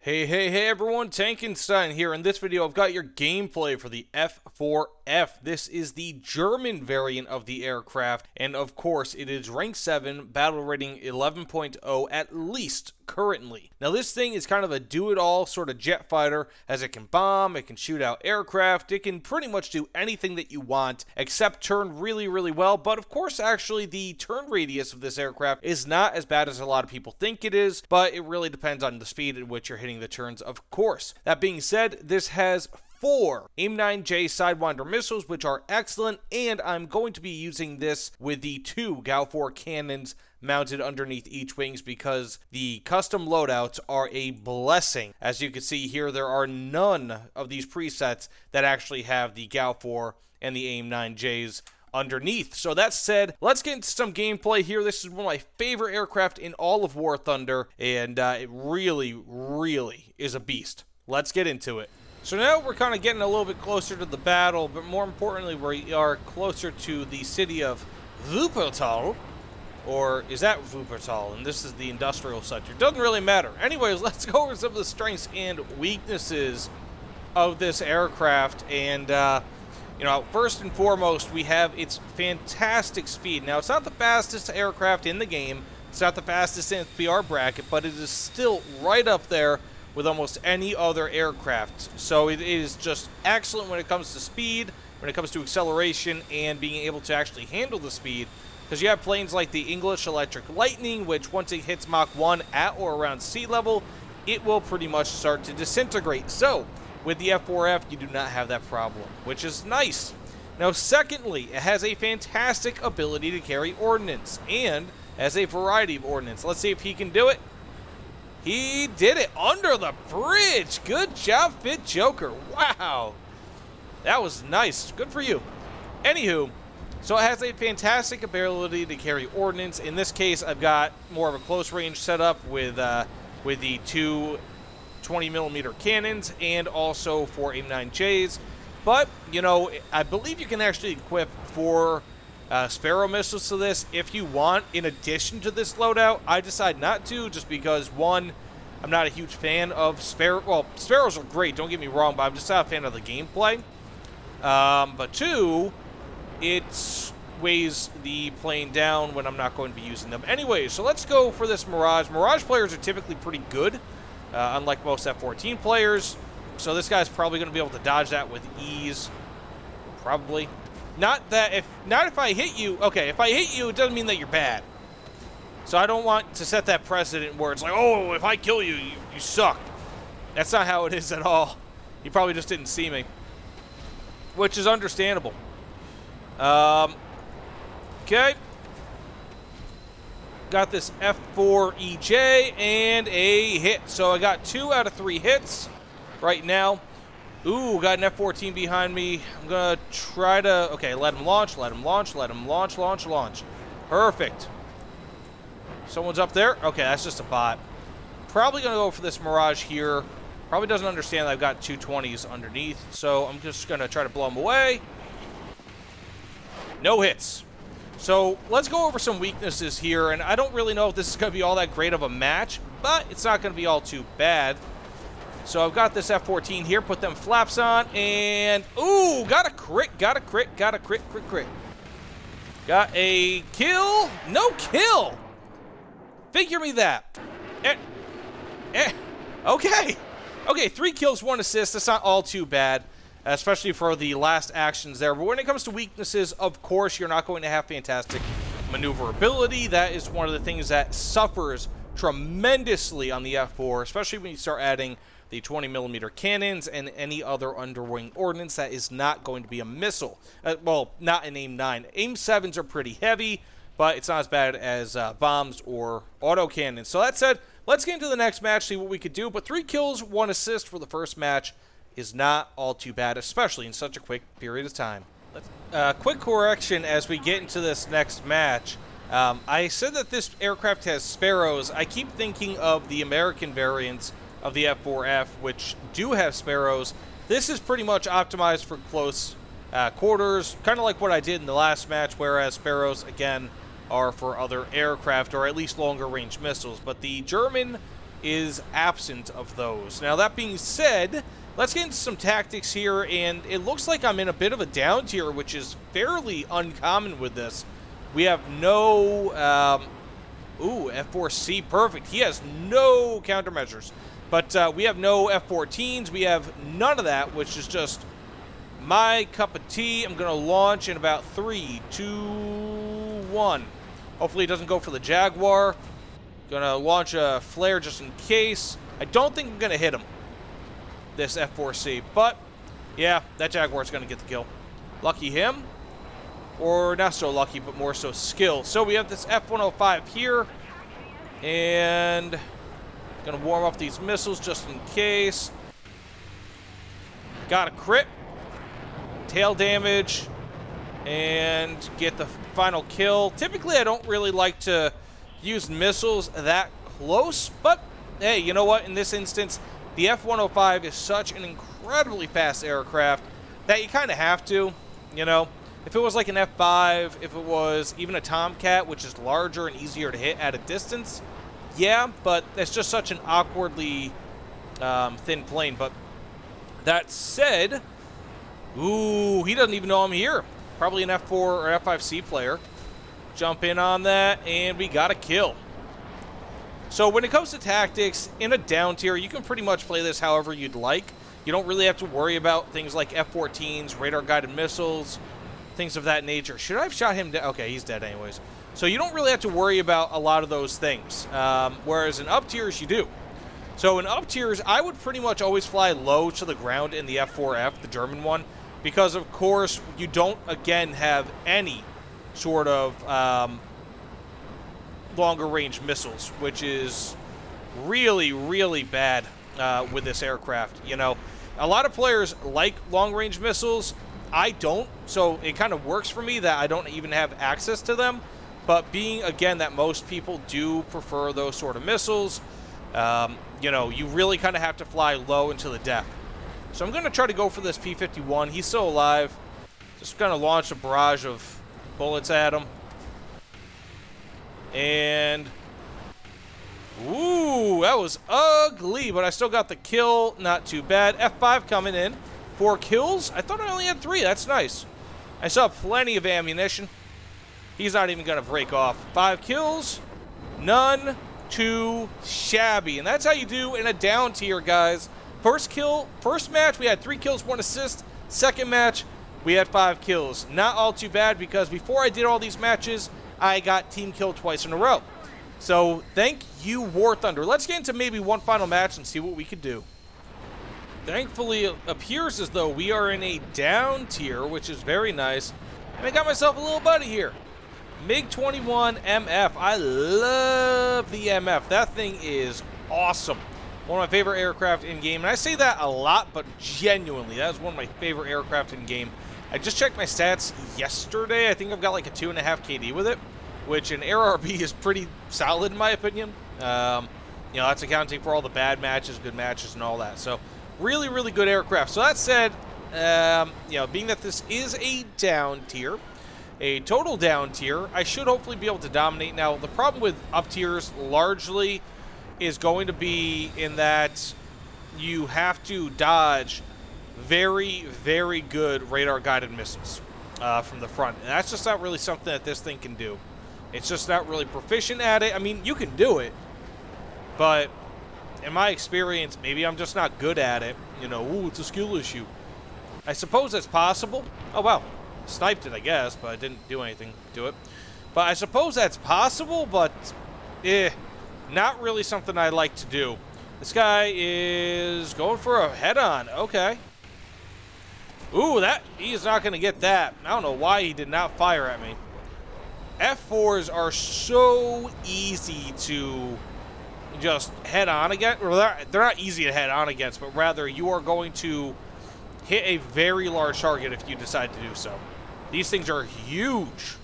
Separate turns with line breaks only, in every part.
Hey everyone, Tankenstein here. In this video, I've got your gameplay for the F-4F. This is the German variant of the aircraft, and of course, it is rank 7, battle rating 11.0 at least currently. Now, this thing is kind of a do-it-all sort of jet fighter, as it can bomb, it can shoot out aircraft, it can pretty much do anything that you want, except turn really well. But of course, actually, the turn radius of this aircraft is not as bad as a lot of people think it is, but it really depends on the speed at which you're hitting the turns, of course. That being said, this has 4 AIM-9J Sidewinder missiles, which are excellent, and I'm going to be using this with the 2 GAU-4 cannons mounted underneath each wings because the custom loadouts are a blessing. As you can see here, there are none of these presets that actually have the GAU-4 and the AIM-9Js underneath. So that said, let's get into some gameplay here. This is one of my favorite aircraft in all of War Thunder, and it really is a beast. Let's get into it. So now we're kind of getting a little bit closer to the battle, but more importantly, we are closer to the city of Wuppertal. Or is that Wuppertal? And this is the industrial sector. Doesn't really matter. Anyways, let's go over some of the strengths and weaknesses of this aircraft. And, you know, first and foremost, we have its fantastic speed. Now, it's not the fastest aircraft in the game. It's not the fastest in its PR bracket, but it is still right up there with almost any other aircraft. So it is just excellent when it comes to speed, when it comes to acceleration, and being able to actually handle the speed. Because you have planes like the English Electric Lightning, which once it hits Mach 1 at or around sea level, it will pretty much start to disintegrate. So, with the F-4F, you do not have that problem, which is nice. Now, secondly, it has a fantastic ability to carry ordnance, and has a variety of ordnance. Let's see if he can do it. He did it under the bridge. Good job, Fit Joker. Wow. That was nice. Good for you. Anywho, so it has a fantastic ability to carry ordnance. In this case, I've got more of a close range setup with the 2 20mm cannons and also 4 AIM-9Js. But, you know, I believe you can actually equip 4 Sparrow missiles to this if you want, in addition to this loadout. I decide not to, just because, one, I'm not a huge fan of Sparrow. Well, Sparrows are great, don't get me wrong, but I'm just not a fan of the gameplay. But two, it weighs the plane down when I'm not going to be using them. Anyway, so let's go for this Mirage. Mirage players are typically pretty good, unlike most F-14 players. So this guy's probably going to be able to dodge that with ease. Probably. Not if I hit you. Okay, if I hit you, it doesn't mean that you're bad. So I don't want to set that precedent where it's like, oh, if I kill you, you suck. That's not how it is at all. You probably just didn't see me, which is understandable. Okay. Got this F-4EJ and a hit. So I got 2 out of 3 hits right now. Ooh, got an F-14 behind me. I'm going to try to... Okay, let him launch, let him launch, let him launch. Perfect. Someone's up there. Okay, that's just a bot. Probably going to go for this Mirage here. Probably doesn't understand that I've got 220s underneath, so I'm just going to try to blow him away. No hits. So let's go over some weaknesses here, and I don't really know if this is going to be all that great of a match, but it's not going to be all too bad. So I've got this F-14 here, put them flaps on, and ooh, got a crit. Got a kill, no kill. Figure me that. Okay, 3 kills, 1 assist, that's not all too bad. Especially for the last actions there. But when it comes to weaknesses, of course, you're not going to have fantastic maneuverability. That is one of the things that suffers tremendously on the F-4, especially when you start adding the 20mm cannons and any other underwing ordnance that is not going to be a missile. Well, not an AIM-9. AIM-7s are pretty heavy, but it's not as bad as bombs or autocannons. So that said, let's get into the next match, see what we could do. But 3 kills, 1 assist for the first match is not all too bad, especially in such a quick period of time. Quick correction as we get into this next match. I said that this aircraft has Sparrows. I keep thinking of the American variants of the F-4F, which do have Sparrows. This is pretty much optimized for close quarters, kind of like what I did in the last match, whereas Sparrows, again, are for other aircraft, or at least longer range missiles. But the German is absent of those. Now, that being said, let's get into some tactics here, and it looks like I'm in a bit of a down tier, which is fairly uncommon with this. We have no, F4C, perfect. He has no countermeasures, but we have no F-14s. We have none of that, which is just my cup of tea. I'm going to launch in about 3, 2, 1. Hopefully it doesn't go for the Jaguar. Going to launch a flare just in case. I don't think I'm going to hit him, this F-4C, but yeah, that Jaguar's going to get the kill. Lucky him. Or not so lucky, but more so skill. So we have this F-105 here, and gonna warm up these missiles just in case. Got a crit, tail damage, and get the final kill. Typically, I don't really like to use missiles that close, but hey, you know what? In this instance, the F-105 is such an incredibly fast aircraft that you kind of have to, you know. If it was like an F5, if it was even a Tomcat, which is larger and easier to hit at a distance, yeah, but it's just such an awkwardly thin plane. But that said, ooh, he doesn't even know I'm here. Probably an F4 or F5C player. Jump in on that, and we got a kill. So when it comes to tactics, in a down tier, you can pretty much play this however you'd like. You don't really have to worry about things like F-14s, radar-guided missiles, things of that nature. Should I have shot him down? Okay, he's dead anyways. So you don't really have to worry about a lot of those things, whereas in up tiers, you do. So in up tiers, I would pretty much always fly low to the ground in the F-4F, the German one, because of course you don't, again, have any sort of longer range missiles, which is really, really bad with this aircraft. You know, a lot of players like long range missiles. I don't, so it kind of works for me that I don't even have access to them. But being, again, that most people do prefer those sort of missiles, you know, you really kind of have to fly low into the deck. So I'm going to try to go for this P-51. He's still alive. Just going to launch a barrage of bullets at him. And ooh, that was ugly, but I still got the kill. Not too bad. F5 coming in. 4 kills? I thought I only had 3. That's nice. I saw plenty of ammunition. He's not even going to break off. 5 kills. None too shabby. And that's how you do in a down tier, guys. First match, we had 3 kills, 1 assist. Second match, we had 5 kills. Not all too bad, because before I did all these matches, I got team killed twice in a row. So thank you, War Thunder. Let's get into maybe one final match and see what we could do. Thankfully, it appears as though we are in a down tier, which is very nice. And I got myself a little buddy here. MiG-21 MF. I love the MF. That thing is awesome. One of my favorite aircraft in-game. And I say that a lot, but genuinely, that is one of my favorite aircraft in-game. I just checked my stats yesterday. I think I've got like a 2.5 KD with it, which in ARB is pretty solid in my opinion. You know, that's accounting for all the bad matches, good matches, and all that. So really, really good aircraft. So that said, you know, being that this is a down tier, a total down tier, I should hopefully be able to dominate. Now, the problem with up tiers largely is going to be in that you have to dodge very, very good radar-guided missiles from the front. And that's just not really something that this thing can do. It's just not really proficient at it. I mean, you can do it, but in my experience, maybe I'm just not good at it. You know, ooh, it's a skill issue. I suppose that's possible. Oh, wow. Sniped it, I guess, but I didn't do anything to it. But I suppose that's possible, but not really something I like to do. This guy is going for a head-on. Okay. Ooh, he is not going to get that. I don't know why he did not fire at me. F4s are so easy to just head on against. Well, they're not easy to head on against, but rather you are going to hit a very large target if you decide to do so. These things are huge.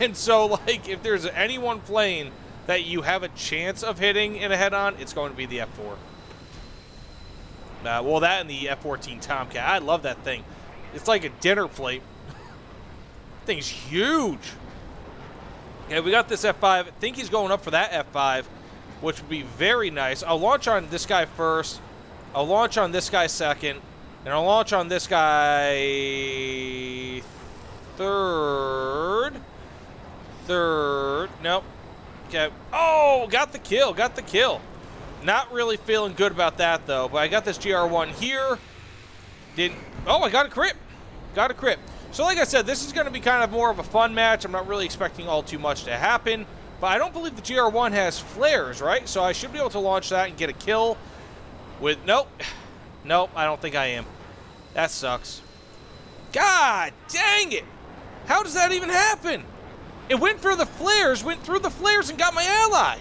And so, like, if there's any one plane that you have a chance of hitting in a head-on, it's going to be the F4. Well, that and the F-14 Tomcat. I love that thing. It's like a dinner plate. Thing's huge. Okay, we got this F5. I think he's going up for that F5. which would be very nice. I'll launch on this guy first. I'll launch on this guy second. And I'll launch on this guy third. Nope. Okay. Oh, got the kill. Got the kill. Not really feeling good about that, though. But I got this GR1 here. Oh, I got a crit. Got a crit. So like I said, this is going to be kind of more of a fun match. I'm not really expecting all too much to happen. But I don't believe the GR1 has flares, right? So I should be able to launch that and get a kill with... Nope. Nope, I don't think I am. That sucks. God dang it. How does that even happen? It went for the flares, and got my ally.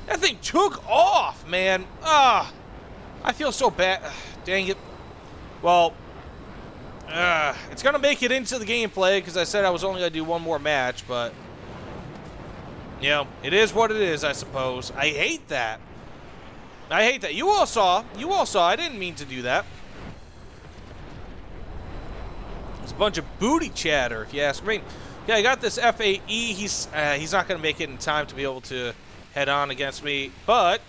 That thing took off, man. I feel so bad. Dang it. Well... it's going to make it into the gameplay because I said I was only going to do one more match, but, you know, it is what it is, I suppose. I hate that. I hate that. You all saw. I didn't mean to do that. It's a bunch of booty chatter, if you ask me. Yeah, I got this FAE. He's not going to make it in time to be able to head on against me, but,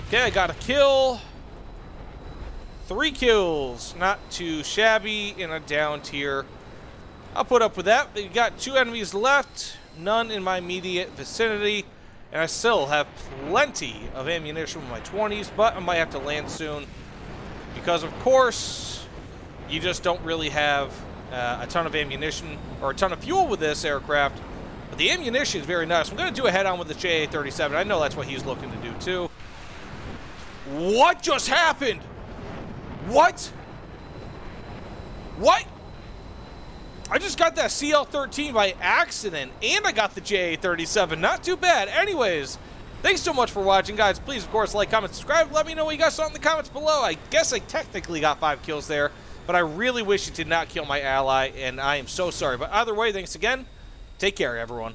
okay, I got a kill. 3 kills, not too shabby in a down tier. I'll put up with that. We got 2 enemies left, none in my immediate vicinity, and I still have plenty of ammunition with my 20s, but I might have to land soon because, of course, you just don't really have a ton of ammunition or a ton of fuel with this aircraft. But the ammunition is very nice. I'm going to do a head-on with the JA-37. I know that's what he's looking to do, too. What just happened? What? What? I just got that CL-13 by accident, and I got the JA-37. Not too bad. Anyways, thanks so much for watching, guys. Please, of course, like, comment, subscribe. Let me know what you guys saw in the comments below. I guess I technically got 5 kills there, but I really wish it did not kill my ally, and I am so sorry. But either way, thanks again. Take care, everyone.